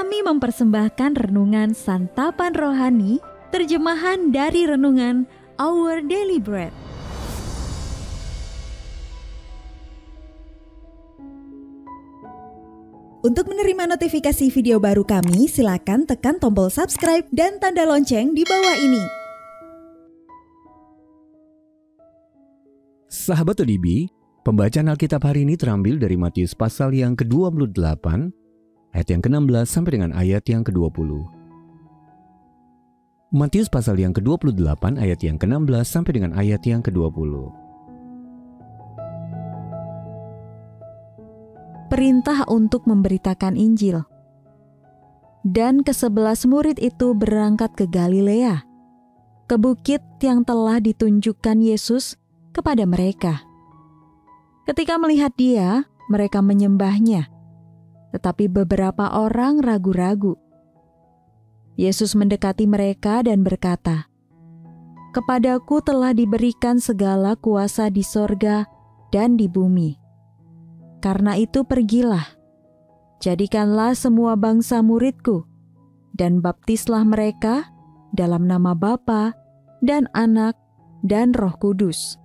Kami mempersembahkan renungan Santapan Rohani, terjemahan dari renungan Our Daily Bread. Untuk menerima notifikasi video baru kami, silakan tekan tombol subscribe dan tanda lonceng di bawah ini. Sahabat ODB, pembacaan Alkitab hari ini terambil dari Matius pasal yang ke-28, ayat yang ke-16 sampai dengan ayat yang ke-20. Matius pasal yang ke-28, ayat yang ke-16 sampai dengan ayat yang ke-20. Perintah untuk memberitakan Injil. Dan ke-11 murid itu berangkat ke Galilea, ke bukit yang telah ditunjukkan Yesus kepada mereka. Ketika melihat Dia, mereka menyembahnya, tetapi beberapa orang ragu-ragu. Yesus mendekati mereka dan berkata, "Kepadaku telah diberikan segala kuasa di sorga dan di bumi. Karena itu pergilah, jadikanlah semua bangsa muridku, dan baptislah mereka dalam nama Bapa dan Anak dan Roh Kudus.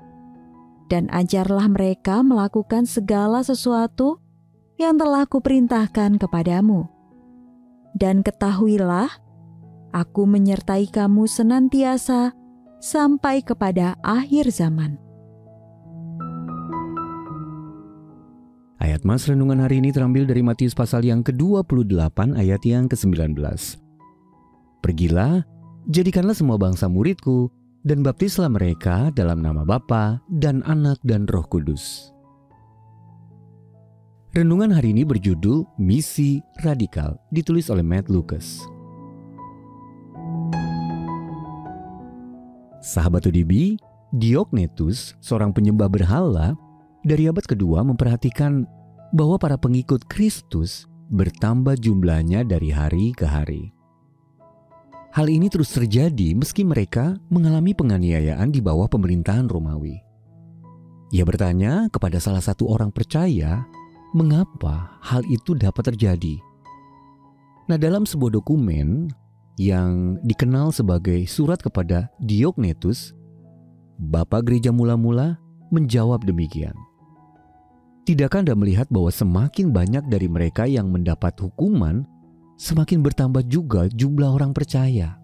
Dan ajarlah mereka melakukan segala sesuatu yang telah kuperintahkan kepadamu. Dan ketahuilah, aku menyertai kamu senantiasa sampai kepada akhir zaman." Ayat Mas renungan hari ini terambil dari Matius pasal yang ke-28 ayat yang ke-19. Pergilah, jadikanlah semua bangsa muridku, dan baptislah mereka dalam nama Bapa dan Anak dan Roh Kudus. Renungan hari ini berjudul Misi Radikal, ditulis oleh Matt Lucas. Sahabat ODB, Diognetus, seorang penyembah berhala, dari abad kedua memperhatikan bahwa para pengikut Kristus bertambah jumlahnya dari hari ke hari. Hal ini terus terjadi meski mereka mengalami penganiayaan di bawah pemerintahan Romawi. Ia bertanya kepada salah satu orang percaya, mengapa hal itu dapat terjadi? Nah, dalam sebuah dokumen yang dikenal sebagai surat kepada Diognetus, Bapak Gereja Mula-Mula menjawab demikian. Tidakkah Anda melihat bahwa semakin banyak dari mereka yang mendapat hukuman, semakin bertambah juga jumlah orang percaya?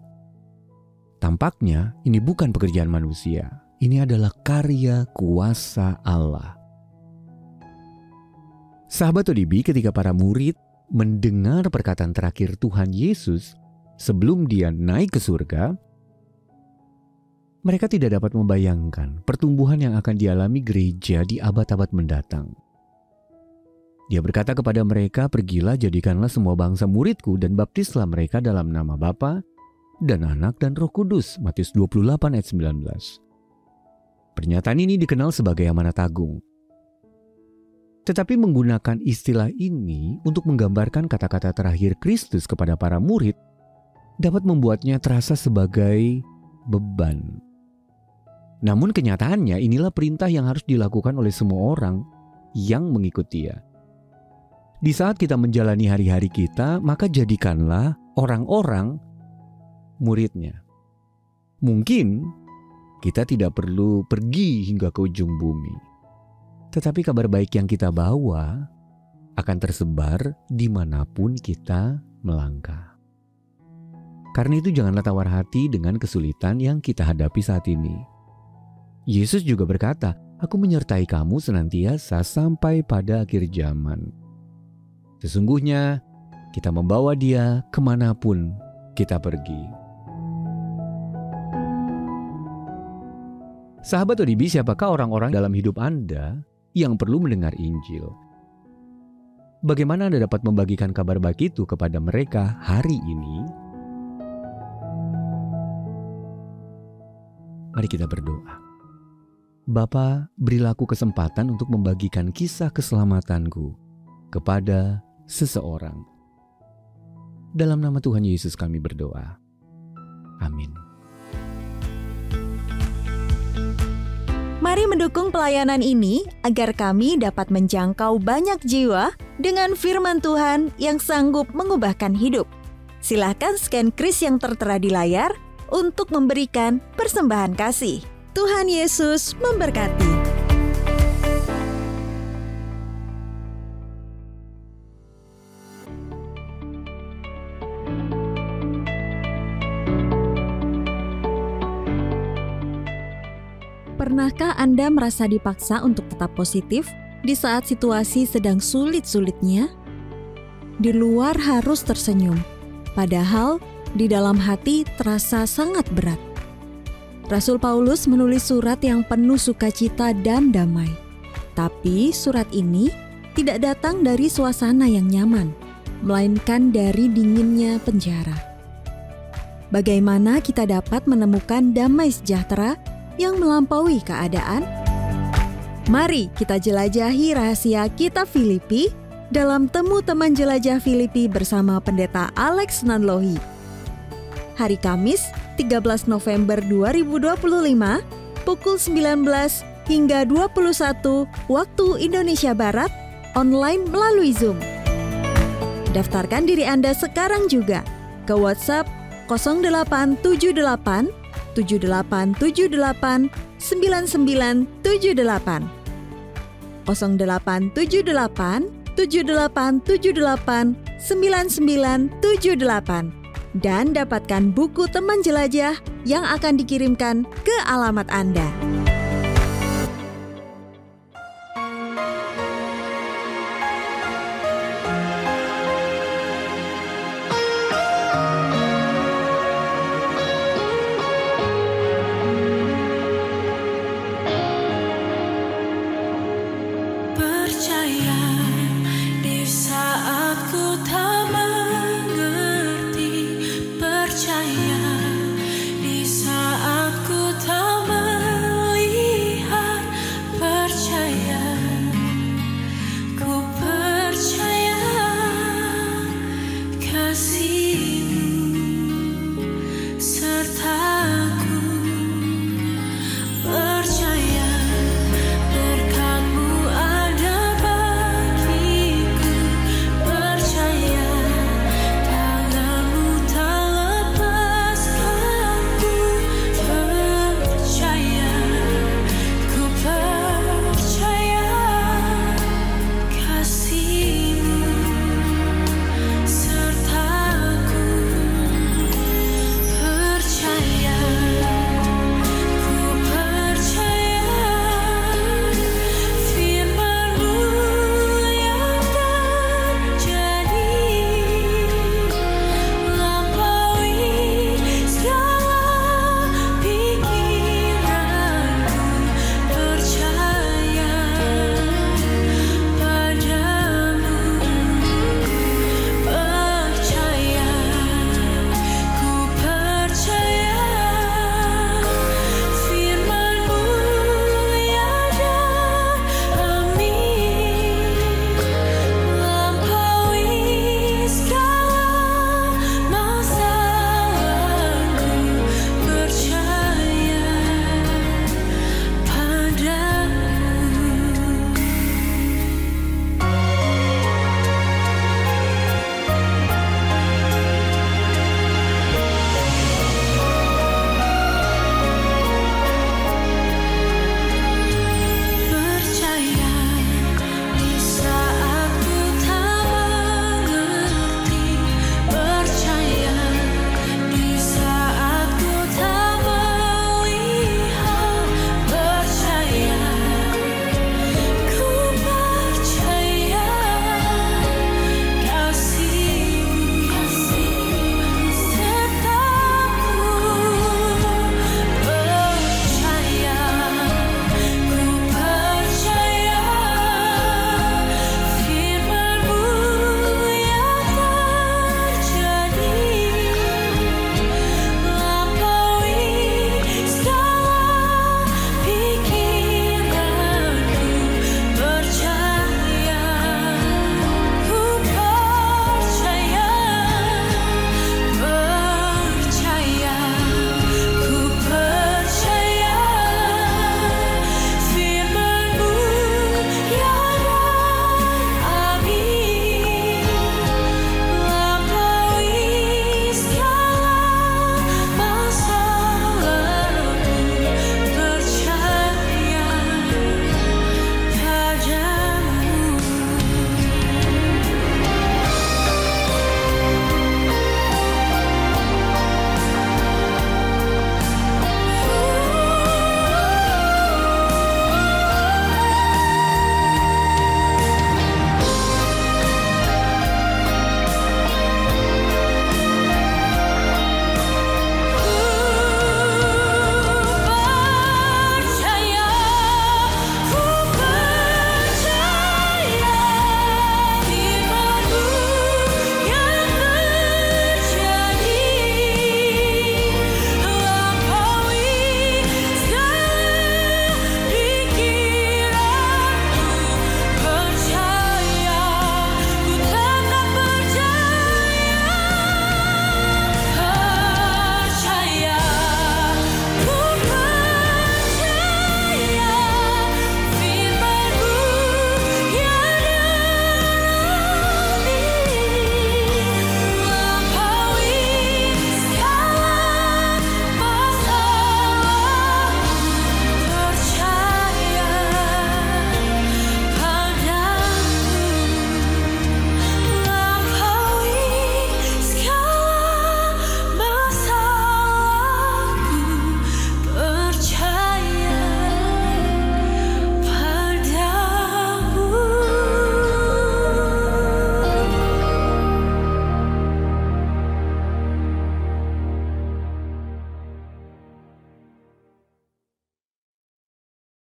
Tampaknya ini bukan pekerjaan manusia, ini adalah karya kuasa Allah. Sahabat ODB, ketika para murid mendengar perkataan terakhir Tuhan Yesus sebelum Dia naik ke surga, mereka tidak dapat membayangkan pertumbuhan yang akan dialami gereja di abad-abad mendatang. Dia berkata kepada mereka, "Pergilah, jadikanlah semua bangsa muridku, dan baptislah mereka dalam nama Bapa dan Anak dan Roh Kudus." Matius 28 ayat 19. Pernyataan ini dikenal sebagai amanat agung. Tetapi menggunakan istilah ini untuk menggambarkan kata-kata terakhir Kristus kepada para murid dapat membuatnya terasa sebagai beban. Namun kenyataannya inilah perintah yang harus dilakukan oleh semua orang yang mengikuti Dia. Di saat kita menjalani hari-hari kita, maka jadikanlah orang-orang muridnya. Mungkin kita tidak perlu pergi hingga ke ujung bumi, tetapi kabar baik yang kita bawa akan tersebar dimanapun kita melangkah. Karena itu janganlah tawar hati dengan kesulitan yang kita hadapi saat ini. Yesus juga berkata, "Aku menyertai kamu senantiasa sampai pada akhir zaman." Sesungguhnya kita membawa Dia kemanapun kita pergi. Sahabat ODB, siapakah orang-orang dalam hidup Anda yang perlu mendengar Injil? Bagaimana Anda dapat membagikan kabar baik itu kepada mereka hari ini? Mari kita berdoa. Bapa, berilah aku kesempatan untuk membagikan kisah keselamatanku kepada seseorang. Dalam nama Tuhan Yesus kami berdoa. Amin. Mari mendukung pelayanan ini agar kami dapat menjangkau banyak jiwa dengan firman Tuhan yang sanggup mengubahkan hidup. Silahkan scan kris yang tertera di layar untuk memberikan persembahan kasih. Tuhan Yesus memberkati. Pernahkah Anda merasa dipaksa untuk tetap positif di saat situasi sedang sulit-sulitnya? Di luar harus tersenyum, padahal di dalam hati terasa sangat berat. Rasul Paulus menulis surat yang penuh sukacita dan damai. Tapi surat ini tidak datang dari suasana yang nyaman, melainkan dari dinginnya penjara. Bagaimana kita dapat menemukan damai sejahtera yang melampaui keadaan? Mari kita jelajahi rahasia kitab Filipi dalam Temu Teman Jelajah Filipi bersama Pendeta Alex Nanlohi. Hari Kamis, 13 November 2025, pukul 19 hingga 21 waktu Indonesia Barat, online melalui Zoom. Daftarkan diri Anda sekarang juga ke WhatsApp 0878 7878 9978 0878 7878 9978 dan dapatkan buku Teman Jelajah yang akan dikirimkan ke alamat Anda.